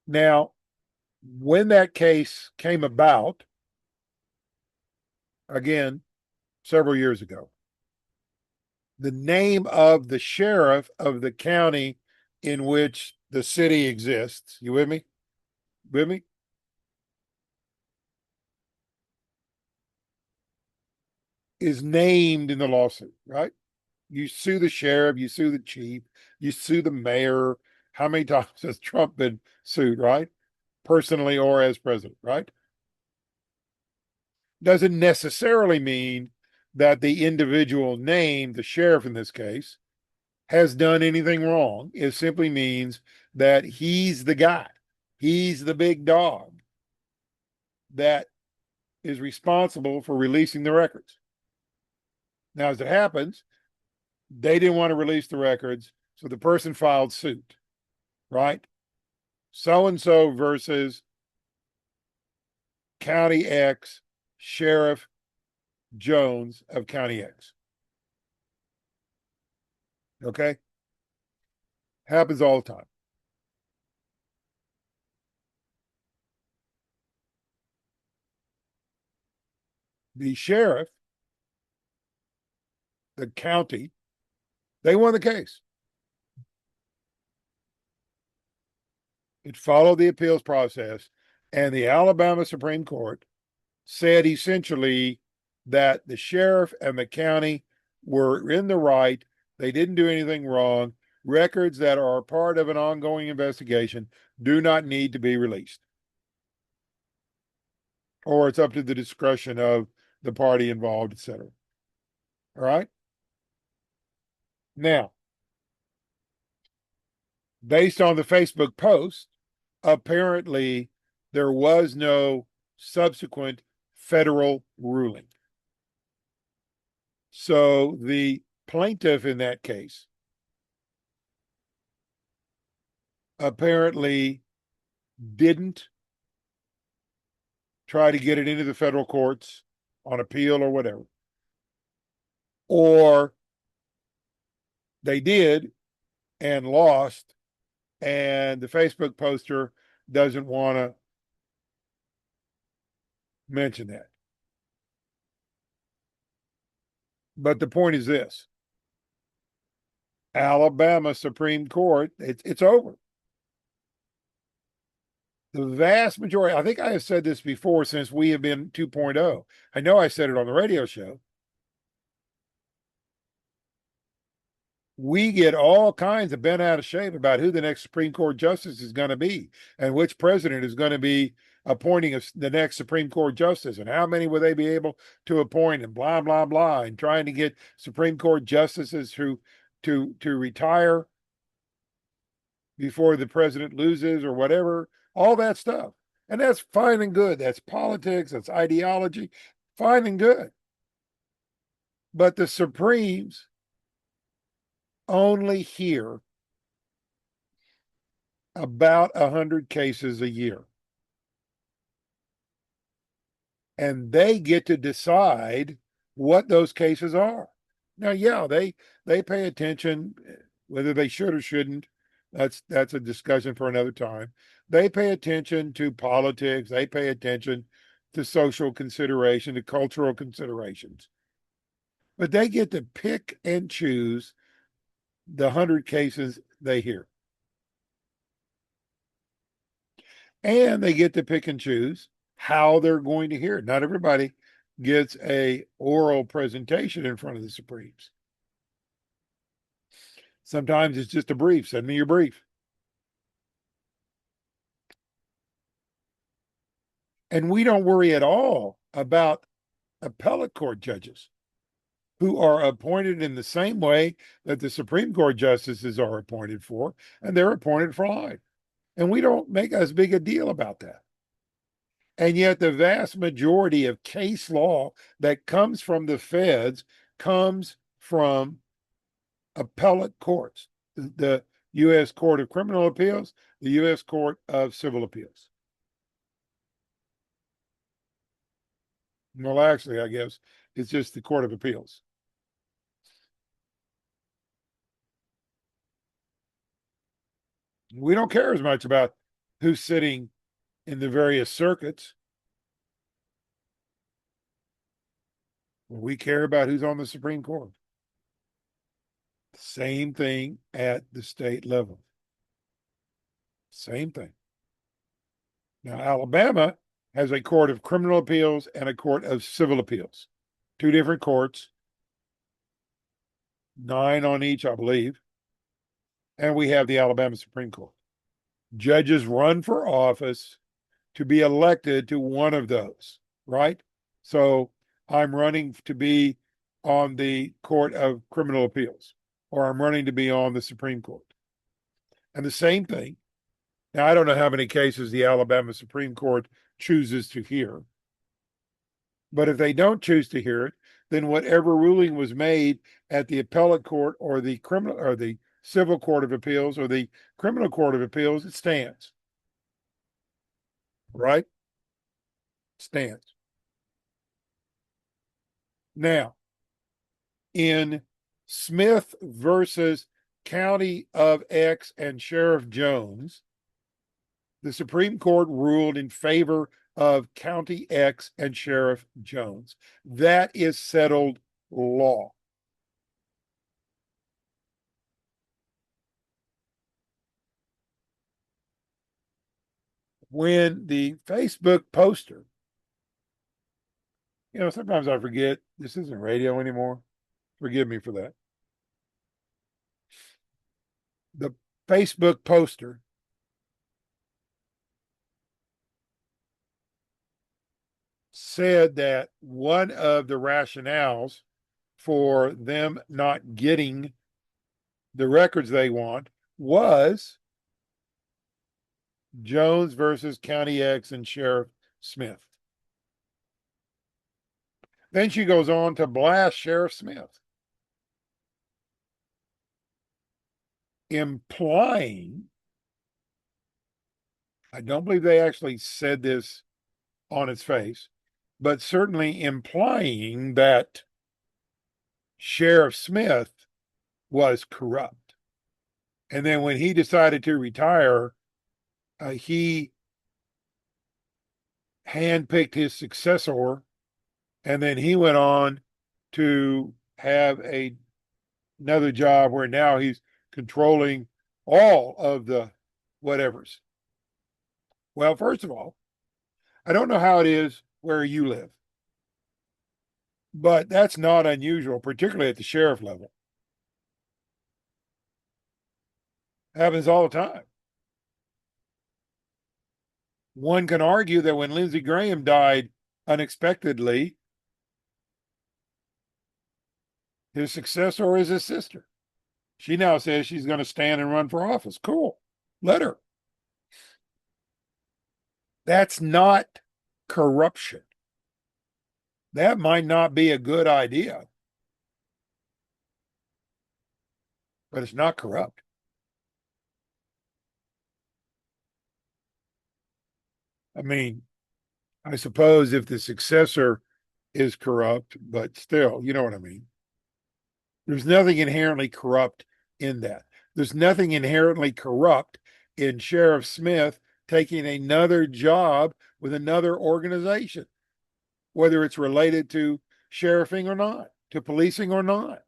Now, when that case came about, again, several years ago, the name of the sheriff of the county in which the city exists, you with me? With me? Is named in the lawsuit, right? You sue the sheriff, you sue the chief, you sue the mayor. How many times has Trump been sued, right? Personally or as president, right? Doesn't necessarily mean that the individual named, the sheriff in this case, has done anything wrong. It simply means that he's the guy, he's the big dog that is responsible for releasing the records. Now, as it happens, they didn't want to release the records, so the person filed suit, right? So and so versus County X, Sheriff Jones of County X. Okay? Happens all the time. The sheriff, the county, they won the case. It followed the appeals process, and the Alabama Supreme Court said essentially that the sheriff and the county were in the right. They didn't do anything wrong. Records that are part of an ongoing investigation do not need to be released. Or it's up to the discretion of the party involved, etc. All right? Now, based on the Facebook post, apparently There was no subsequent federal ruling. So the plaintiff in that case apparently didn't try to get it into the federal courts on appeal or whatever. Or they did and lost, and the Facebook poster doesn't want to mention that. But the point is this: Alabama Supreme Court, it's over. The vast majority, I think I have said this before since we have been 2.0. I know I said it on the radio show. We get all kinds of bent out of shape about who the next Supreme Court justice is going to be and which president is going to be appointing the next Supreme Court justice and how many will they be able to appoint and blah, blah, blah, and trying to get Supreme Court justices to retire before the president loses or whatever, all that stuff. And that's fine and good. That's politics, that's ideology, fine and good. But the Supremes only hear about 100 cases a year. And they get to decide what those cases are. Now, yeah, they pay attention, whether they should or shouldn't. That's a discussion for another time. They pay attention to politics. They pay attention to social consideration, to cultural considerations. But they get to pick and choose the 100 cases they hear. And they get to pick and choose how they're going to hear it. Not everybody gets a oral presentation in front of the Supremes. Sometimes it's just a brief. Send me your brief. And we don't worry at all about appellate court judges who are appointed in the same way that the Supreme Court justices are appointed for, and they're appointed for life. And we don't make as big a deal about that. And yet the vast majority of case law that comes from the feds comes from appellate courts, the U.S. Court of Criminal Appeals, the U.S. Court of Civil Appeals. Well, actually, I guess it's just the Court of Appeals. We don't care as much about who's sitting in the various circuits. We care about who's on the Supreme Court. Same thing at the state level. Same thing. Now, Alabama has a court of criminal appeals and a court of civil appeals. Two different courts, 9 on each, I believe. And we have the Alabama Supreme Court. Judges run for office to be elected to one of those, right? So I'm running to be on the Court of Criminal Appeals, or I'm running to be on the Supreme Court. And the same thing. Now, I don't know how many cases the Alabama Supreme Court chooses to hear. But if they don't choose to hear it, then whatever ruling was made at the appellate court or the criminal or the civil court of appeals or the criminal court of appeals, it stands. Right? Stands. Now, in Smith versus County of X and Sheriff Jones, the Supreme Court ruled in favor of County X and Sheriff Jones. That is settled law. When the Facebook poster, sometimes I forget this isn't radio anymore. Forgive me for that. The Facebook poster said that one of the rationales for them not getting the records they want was Jones versus County X and Sheriff Smith. Then she goes on to blast Sheriff Smith, implying, I don't believe they actually said this on its face, but certainly implying that Sheriff Smith was corrupt. And then when he decided to retire, he handpicked his successor, and then he went on to have another job where now he's controlling all of the whatevers. Well, first of all, I don't know how it is where you live, but that's not unusual, particularly at the sheriff level. Happens all the time. One can argue that when Lindsey Graham died unexpectedly, his successor is his sister. She now says she's going to stand and run for office. Cool. Let her. That's not corruption. That might not be a good idea, but it's not corrupt. I mean, I suppose if the successor is corrupt, but still, you know what I mean. There's nothing inherently corrupt in that. There's nothing inherently corrupt in Sheriff Smith taking another job with another organization, whether it's related to sheriffing or not, to policing or not.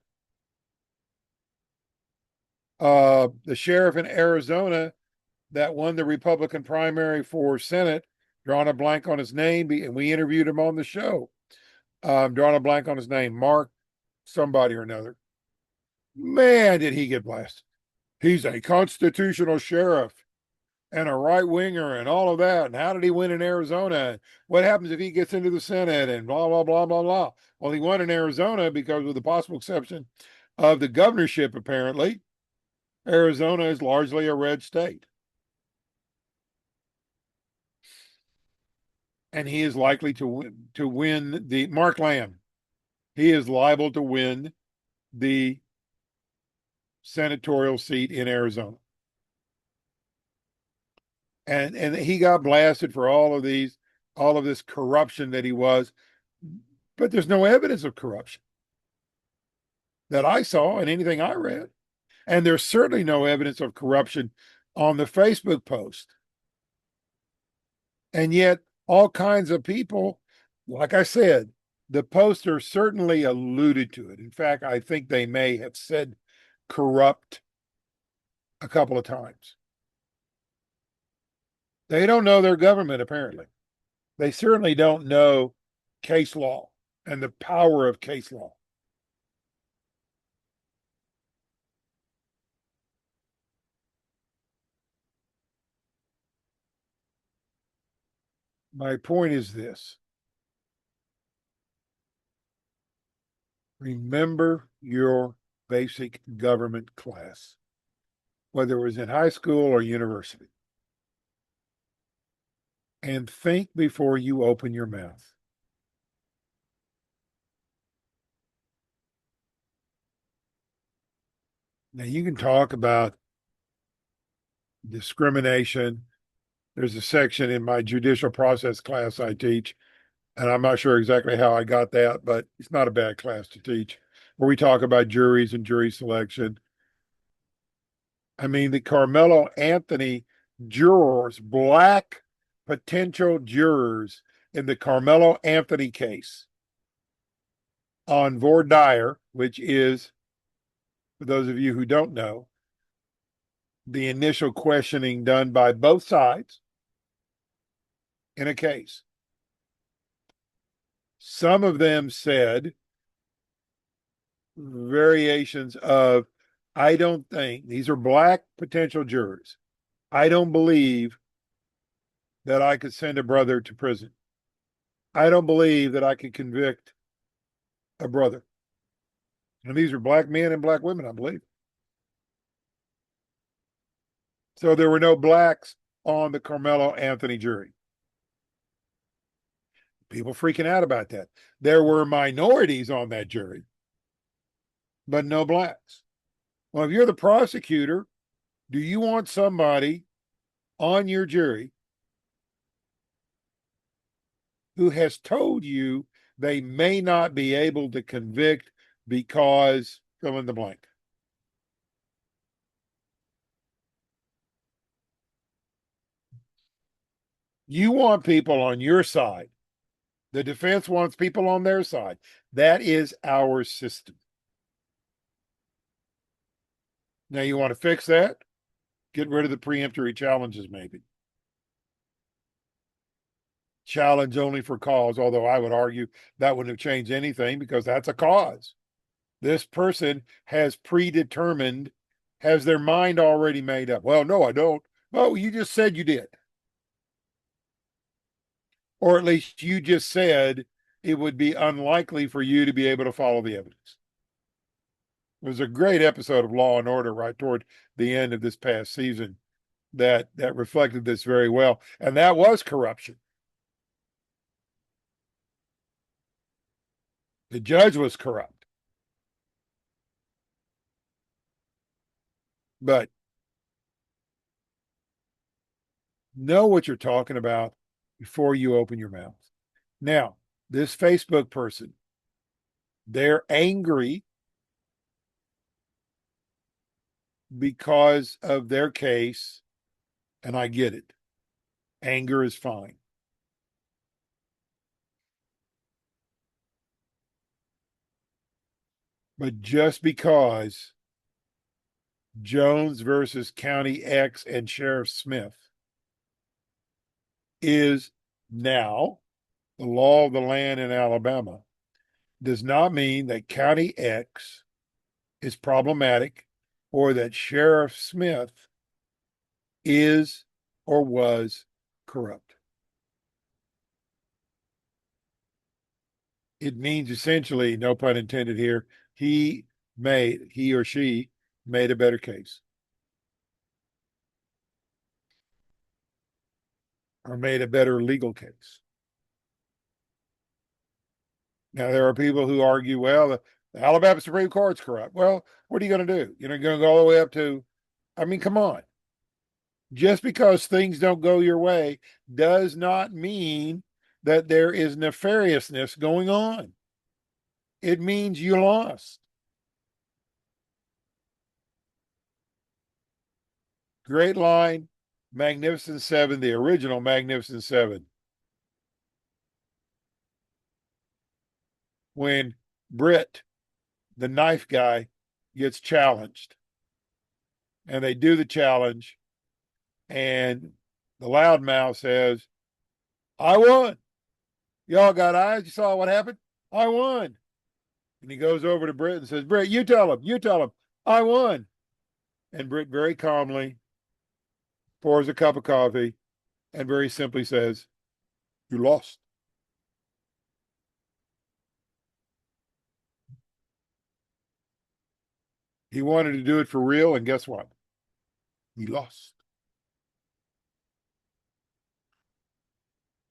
The sheriff in Arizona that won the Republican primary for Senate, drawing a blank on his name, and we interviewed him on the show. Drawing a blank on his name, Mark somebody or another. Man, did he get blasted. He's a constitutional sheriff and a right winger and all of that. And how did he win in Arizona? What happens if he gets into the Senate and blah, blah, blah, blah, blah? Well, he won in Arizona because, with the possible exception of the governorship, apparently, Arizona is largely a red state. And he is likely to win the Mark Lamb. He is liable to win the senatorial seat in Arizona. And he got blasted for all of this corruption that he was, but there's no evidence of corruption that I saw in anything I read. And there's certainly no evidence of corruption on the Facebook post. And yet all kinds of people, like I said, the poster certainly alluded to it. In fact, I think they may have said corrupt a couple of times. They don't know their government, apparently. They certainly don't know case law and the power of case law. My point is this. Remember your basic government class, whether it was in high school or university, and think before you open your mouth. Now, you can talk about discrimination. There's a section in my judicial process class I teach, and I'm not sure exactly how I got that, but it's not a bad class to teach, where we talk about juries and jury selection. I mean, the Carmelo Anthony jurors, black potential jurors in the Carmelo Anthony case on voir dire, which is, for those of you who don't know, the initial questioning done by both sides in a case. Some of them said variations of, I don't think, these are black potential jurors, I don't believe that I could send a brother to prison. I don't believe that I could convict a brother. And these are black men and black women, I believe. So there were no blacks on the Carmelo Anthony jury. People freaking out about that. There were minorities on that jury, but no blacks. Well, if you're the prosecutor, do you want somebody on your jury who has told you they may not be able to convict because fill in the blank? You want people on your side. The defense wants people on their side. That is our system. Now, you want to fix that? Get rid of the preemptory challenges, maybe. Challenge only for cause, although I would argue that wouldn't have changed anything because that's a cause. This person has predetermined, has their mind already made up. Well, no, I don't. Oh, you just said you did. Or at least you just said it would be unlikely for you to be able to follow the evidence. It was a great episode of Law and Order right toward the end of this past season that reflected this very well. And that was corruption. The judge was corrupt. But know what you're talking about before you open your mouth. Now, this Facebook person, they're angry because of their case, and I get it. Anger is fine. But just because Jones versus County X and Sheriff Smith is now the law of the land in Alabama does not mean that County X is problematic or that Sheriff Smith is or was corrupt. It means essentially, no pun intended here, he or she made a better case or made a better legal case. Now, there are people who argue, well, the Alabama Supreme Court's corrupt. Well, what are you going to do? You're going to go all the way up to, I mean, come on. Just because things don't go your way does not mean that there is nefariousness going on. It means you lost. Great line, Magnificent Seven, the original Magnificent Seven. When Britt, the knife guy, gets challenged, and they do the challenge, and the loudmouth says, I won. Y'all got eyes? You saw what happened? I won. And he goes over to Britt and says, Britt, you tell him, I won. And Britt very calmly pours a cup of coffee and very simply says, you lost. He wanted to do it for real, and guess what? He lost.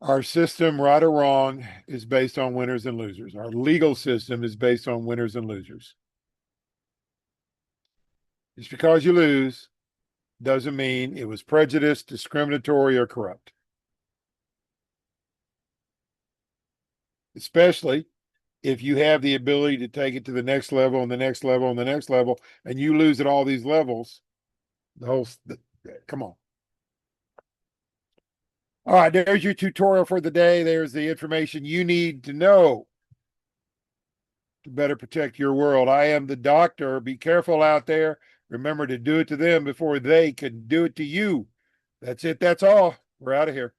Our system, right or wrong, is based on winners and losers. Our legal system is based on winners and losers. Just because you lose doesn't mean it was prejudiced, discriminatory, or corrupt. Especially if you have the ability to take it to the next level and the next level and the next level, and you lose at all these levels, come on. All right, there's your tutorial for the day. There's the information you need to know to better protect your world. I am the doctor. Be careful out there. Remember to do it to them before they can do it to you. That's it. That's all. We're out of here.